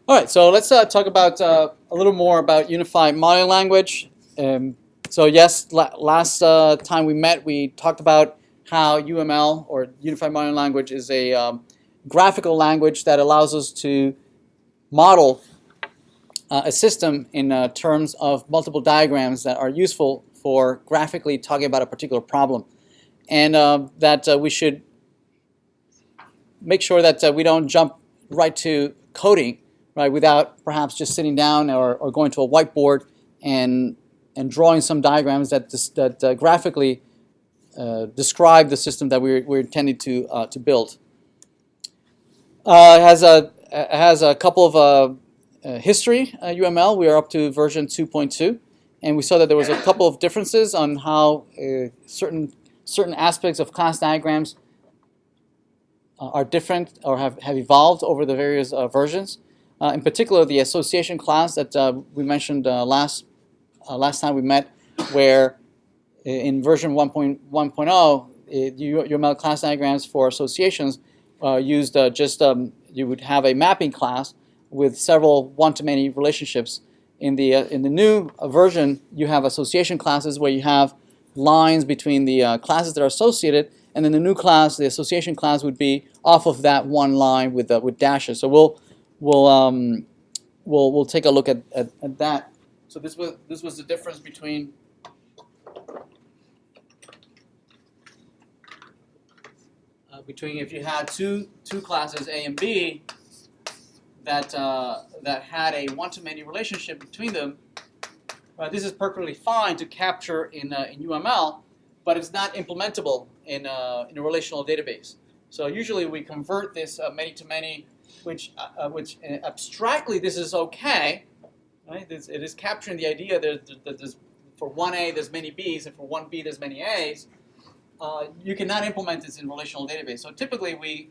All right, so let's talk about a little more about unified modeling language. So yes, last time we met, we talked about how UML, or Unified Modeling Language, is a graphical language that allows us to model a system in terms of multiple diagrams that are useful for graphically talking about a particular problem. And that we should make sure that we don't jump right to coding, right, without perhaps just sitting down or going to a whiteboard and drawing some diagrams that graphically describe the system that we're intending to build. It has a couple of history UML. We are up to version 2.2, and we saw that there was a couple of differences on how certain aspects of class diagrams are different or have evolved over the various versions. In particular, the association class that we mentioned last time we met, where in version 1.1.0, UML class diagrams for associations used you would have a mapping class with several one-to-many relationships. In the new version, you have association classes where you have lines between the classes that are associated, and then the new class, the association class, would be off of that one line with dashes. So we'll take a look at that. So this was the difference between if you had two classes A and B that had a one-to-many relationship between them. This is perfectly fine to capture in UML, but it's not implementable in a relational database. So usually we convert this many-to-many, which abstractly this is okay. Right? It is capturing the idea that for one A there's many B's, and for one B there's many A's. You cannot implement this in relational database. So typically we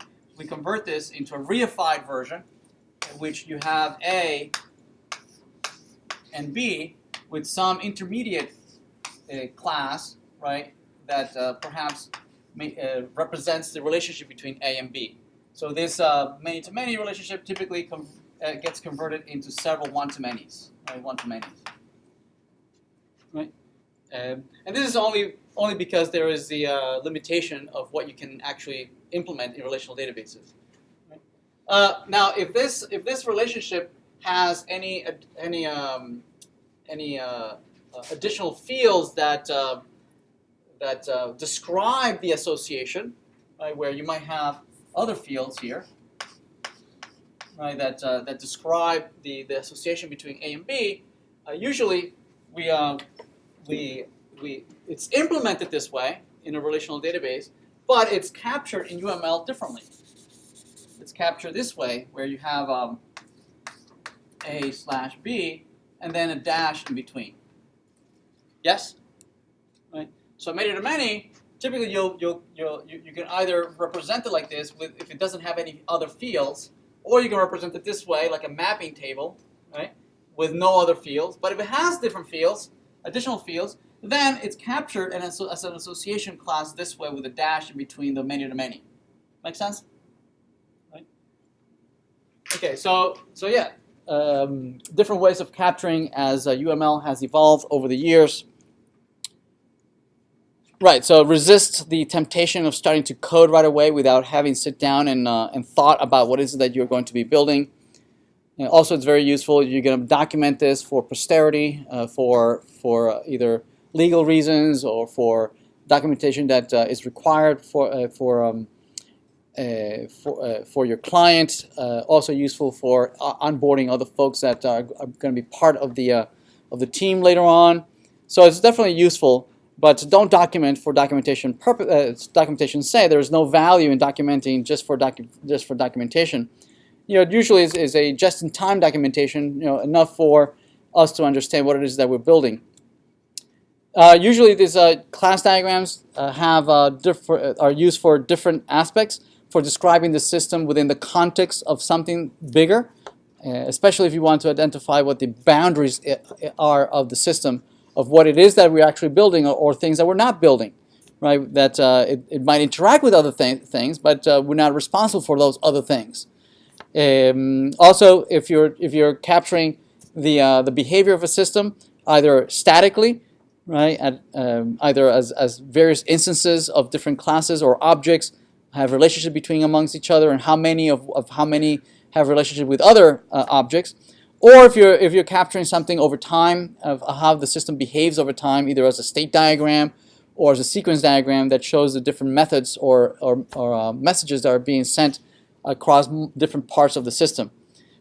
convert this into a reified version, in which you have A and B with some intermediate class, right, that perhaps represents the relationship between A and B. So this many-to-many relationship typically gets converted into several one-to-manys, right, one-to-manys. Right? And this is only because there is the limitation of what you can actually implement in relational databases. Right? Now, if this relationship has any additional fields that describe the association, right, where you might have other fields here, right, that describe the association between A and B, usually it's implemented this way in a relational database, but it's captured in UML differently. It's captured this way, where you have A/B and then a dash in between. Yes, right. So many-to-many, typically you can either represent it like this if it doesn't have any other fields, or you can represent it this way, like a mapping table, right, with no other fields. But if it has different fields, additional fields, then it's captured as an association class this way with a dash in between the many-to-many. Make sense? Right? Okay, so yeah, different ways of capturing as UML has evolved over the years. Right, so resist the temptation of starting to code right away without having sit down and thought about what is it that you're going to be building. And also, it's very useful. You're going to document this for posterity, for either legal reasons or for documentation that is required for your client. Also useful for onboarding other folks that are going to be part of the team later on. So it's definitely useful, but don't document for documentation purpose. Documentation say there is no value in documenting just for documentation. It usually is a just-in-time documentation. Enough for us to understand what it is that we're building. Usually, these class diagrams are used for different aspects, for describing the system within the context of something bigger, especially if you want to identify what the boundaries are of the system, of what it is that we're actually building or things that we're not building, right? That it might interact with other things, but we're not responsible for those other things. Also, if you're capturing the behavior of a system, either statically, right, either as various instances of different classes or objects have relationship between amongst each other, and how many of how many have relationship with other objects, or if you're capturing something over time of how the system behaves over time, either as a state diagram or as a sequence diagram that shows the different methods or messages that are being sent across different parts of the system.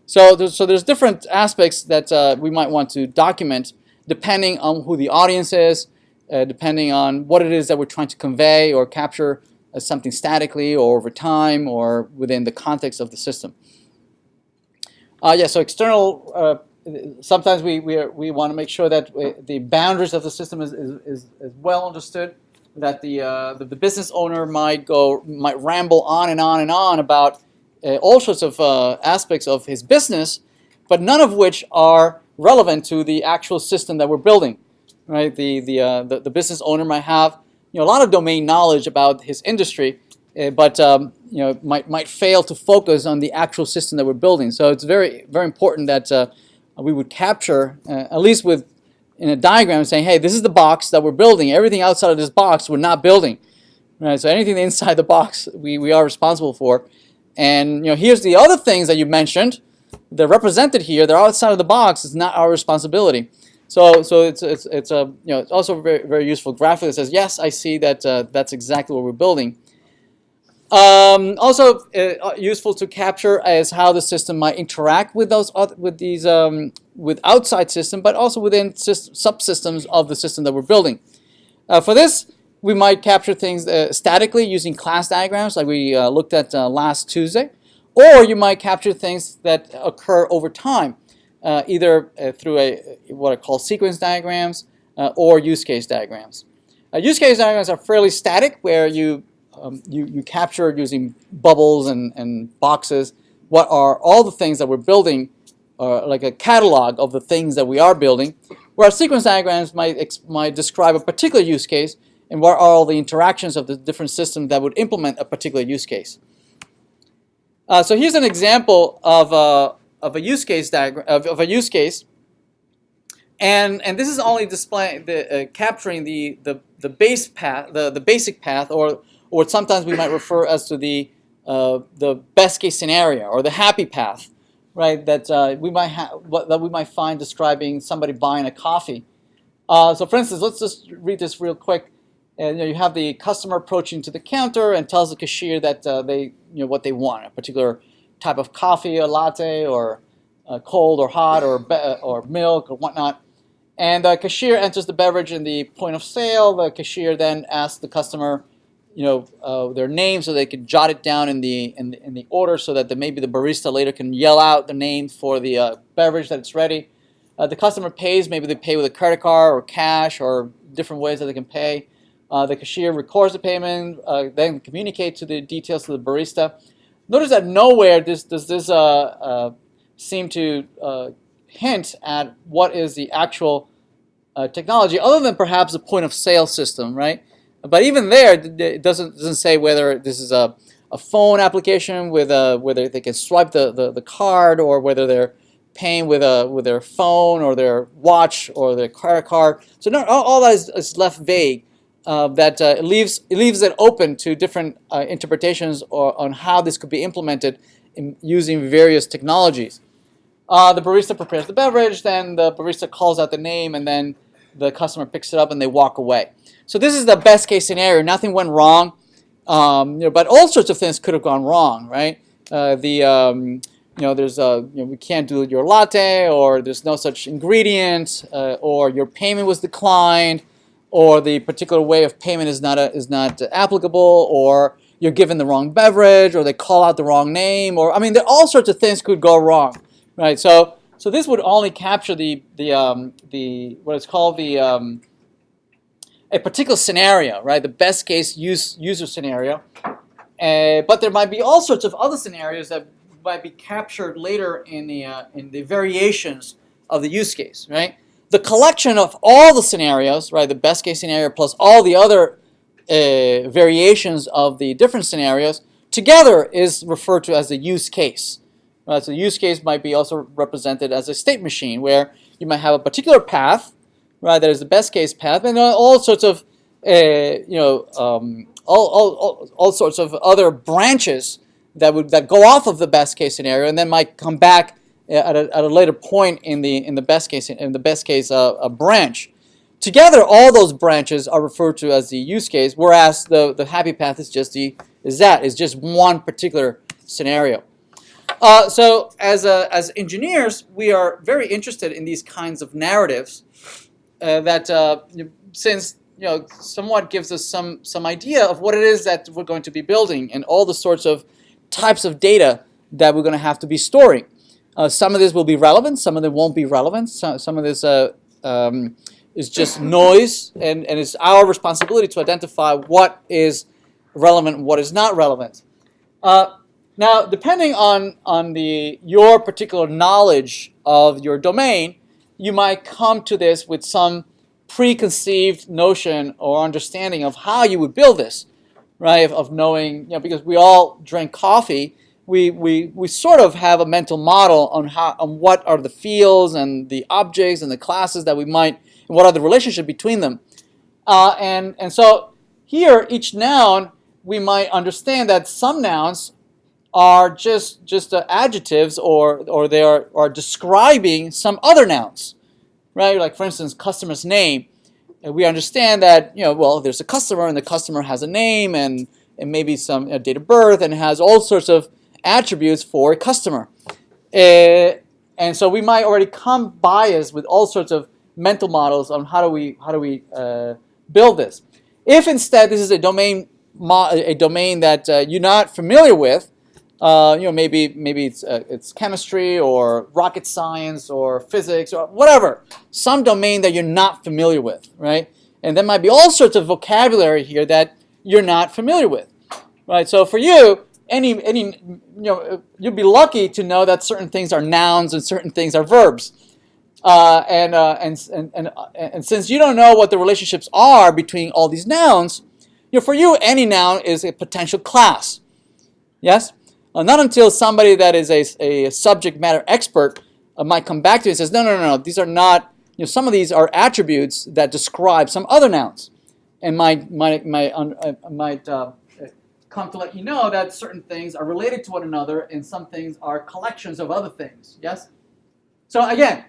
So there's different aspects that we might want to document depending on who the audience is, depending on what it is that we're trying to convey or capture as something statically or over time or within the context of the system. So external, sometimes we want to make sure that the boundaries of the system is well understood, that the business owner might ramble on and on and on about all sorts of aspects of his business, but none of which are relevant to the actual system that we're building. Right? The business owner might have a lot of domain knowledge about his industry, but might fail to focus on the actual system that we're building. So it's very very important that we would capture at least in a diagram saying, hey, this is the box that we're building. Everything outside of this box we're not building. Right? So anything inside the box we are responsible for. And here's the other things that you mentioned. They're represented here. They're outside of the box. It's not our responsibility. So it's also a very very useful graphic that says, yes, I see that that's exactly what we're building. Also useful to capture is how the system might interact with with outside system, but also within subsystems of the system that we're building. For this, we might capture things statically using class diagrams like we looked at last Tuesday, or you might capture things that occur over time, either through what I call sequence diagrams or use case diagrams. Use case diagrams are fairly static, where you capture using bubbles and boxes what are all the things that we're building, like a catalog of the things that we are building, whereas sequence diagrams might describe a particular use case and what are all the interactions of the different systems that would implement a particular use case. So here's an example of a use case diagram of a use case, and this is only displaying capturing the base path, the basic path, or what sometimes we might refer as to the best case scenario or the happy path, right? That we might find describing somebody buying a coffee. So for instance, let's just read this real quick. And you have the customer approaching to the counter and tells the cashier that they what they want, a particular type of coffee, a latte, or cold or hot, or milk or whatnot. And the cashier enters the beverage in the point of sale. The cashier then asks the customer, their name so they can jot it down in the order, so that maybe the barista later can yell out the name for the beverage that it's ready. The customer pays. Maybe they pay with a credit card or cash or different ways that they can pay. The cashier records the payment, then communicates the details to the barista. Notice that nowhere does this seem to hint at what is the actual technology, other than perhaps a point of sale system, right? But even there, it doesn't say whether this is a phone application with whether they can swipe the card, or whether they're paying with their phone or their watch or their credit card. So all that is left vague. It leaves it open to different interpretations on how this could be implemented using various technologies. The barista prepares the beverage, then the barista calls out the name, and then the customer picks it up and they walk away. So this is the best case scenario. Nothing went wrong, but all sorts of things could have gone wrong, right? There's we can't do your latte, or there's no such ingredient, or your payment was declined, or the particular way of payment is not applicable, or you're given the wrong beverage, or they call out the wrong name, or there all sorts of things could go wrong, right? So this would only capture the what is called a particular scenario, right? The best case user scenario, but there might be all sorts of other scenarios that might be captured later in the variations of the use case, right? The collection of all the scenarios, right, the best case scenario plus all the other variations of the different scenarios together is referred to as the use case, So the use case might be also represented as a state machine, where you might have a particular path, right? That is the best case path, and all sorts of all sorts of other branches that go off of the best case scenario, and then might come back at a later point in the best case branch. Together, all those branches are referred to as the use case, whereas the happy path is just one particular scenario. So as engineers, we are very interested in these kinds of narratives that since somewhat gives us some idea of what it is that we're going to be building and all the sorts of types of data that we're going to have to be storing. Some of this will be relevant, some of it won't be relevant. Some of this is just noise, and it's our responsibility to identify what is relevant and what is not relevant. Now, depending on your particular knowledge of your domain, you might come to this with some preconceived notion or understanding of how you would build this, right? Of knowing, because we all drink coffee, we sort of have a mental model on what are the fields and the objects and the classes that we might, and what are the relationship between them. And so here, each noun, we might understand that some nouns are just adjectives, or they are describing some other nouns, right? Like, for instance, customer's name. And we understand that, well, there's a customer, and the customer has a name, and maybe some date of birth, and has all sorts of attributes for a customer. And so we might already come biased with all sorts of mental models on how do we build this. If instead this is a domain that you're not familiar with, maybe it's chemistry or rocket science or physics or whatever, some domain that you're not familiar with, right? And there might be all sorts of vocabulary here that you're not familiar with, right? So for you, you'd be lucky to know that certain things are nouns and certain things are verbs, and since you don't know what the relationships are between all these nouns, for you any noun is a potential class. Yes. Not until somebody that is a subject matter expert might come back to you and says, no, these are not, some of these are attributes that describe some other nouns, and might come to let you know that certain things are related to one another and some things are collections of other things. Yes? So again,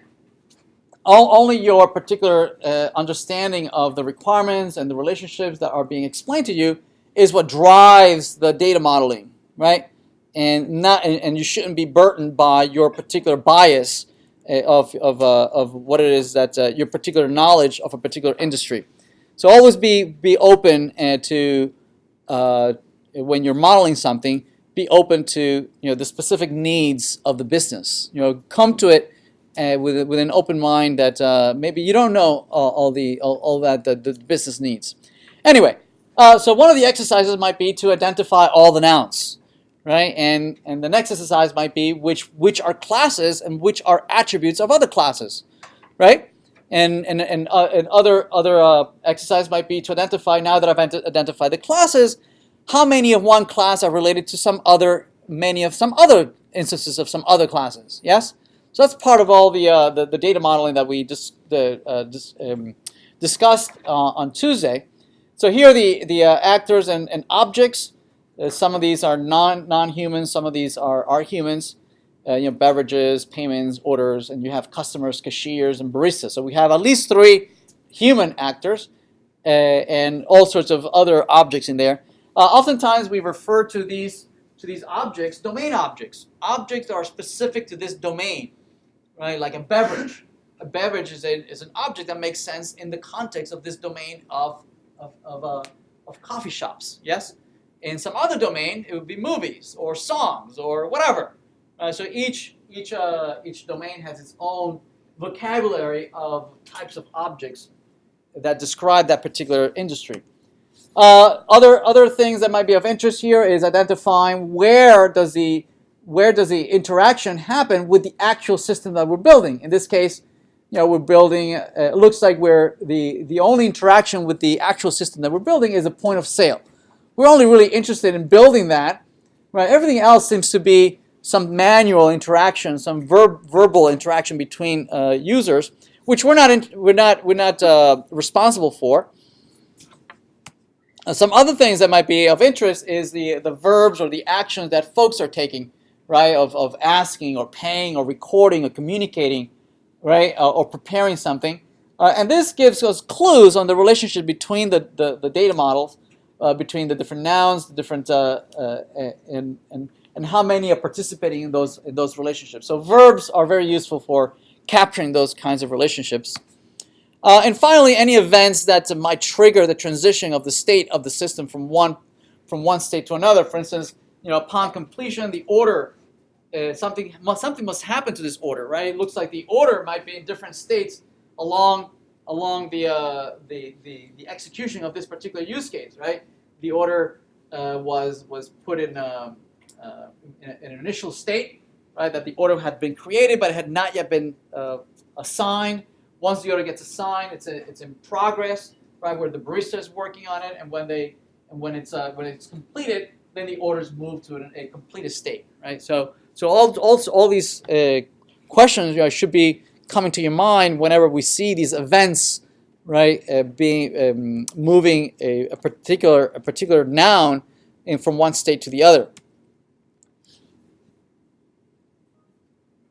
only your particular understanding of the requirements and the relationships that are being explained to you is what drives the data modeling, right? And you shouldn't be burdened by your particular bias of what it is that your particular knowledge of a particular industry. So always be open to when you're modeling something, be open to the specific needs of the business. Come to it with an open mind that maybe you don't know all that the business needs. Anyway, so one of the exercises might be to identify all the nouns. Right, and the next exercise might be which are classes and which are attributes of other classes, right? And other exercise might be to identify, now that I've identified the classes, how many of one class are related to many of some other instances of some other classes. Yes, so that's part of all the data modeling that we discussed on Tuesday. So here are the actors and objects. Some of these are non-humans, some of these are humans, beverages, payments, orders, and you have customers, cashiers, and baristas. So we have at least 3 human actors and all sorts of other objects in there. Oftentimes we refer to these objects, domain objects. Objects that are specific to this domain, right? Like a beverage. A beverage is an object that makes sense in the context of this domain of coffee shops. Yes. In some other domain, it would be movies or songs or whatever. So each domain has its own vocabulary of types of objects that describe that particular industry. Other things that might be of interest here is identifying where does the interaction happen with the actual system that we're building. In this case, we're building. It looks like the only interaction with the actual system that we're building is a point of sale. We're only really interested in building that, right? Everything else seems to be some manual interaction, some verbal interaction between users, which we're not responsible for. Some other things that might be of interest is the verbs or the actions that folks are taking, right? Of asking or paying or recording or communicating, right? Or preparing something. And this gives us clues on the relationship between the data models, between the different nouns, the different and how many are participating in those relationships. So verbs are very useful for capturing those kinds of relationships. And finally, any events that might trigger the transition of the state of the system from one state to another. For instance, upon completion, the order, something must happen to this order, right? It looks like the order might be in different states along the execution of this particular use case, right? The order was put in an initial state, right? That the order had been created, but it had not yet been assigned. Once the order gets assigned, it's in progress, right? Where the barista is working on it, and when it's completed, then the orders move to a completed state, right? So all these questions should be coming to your mind whenever we see these events, right? Moving a particular noun from one state to the other.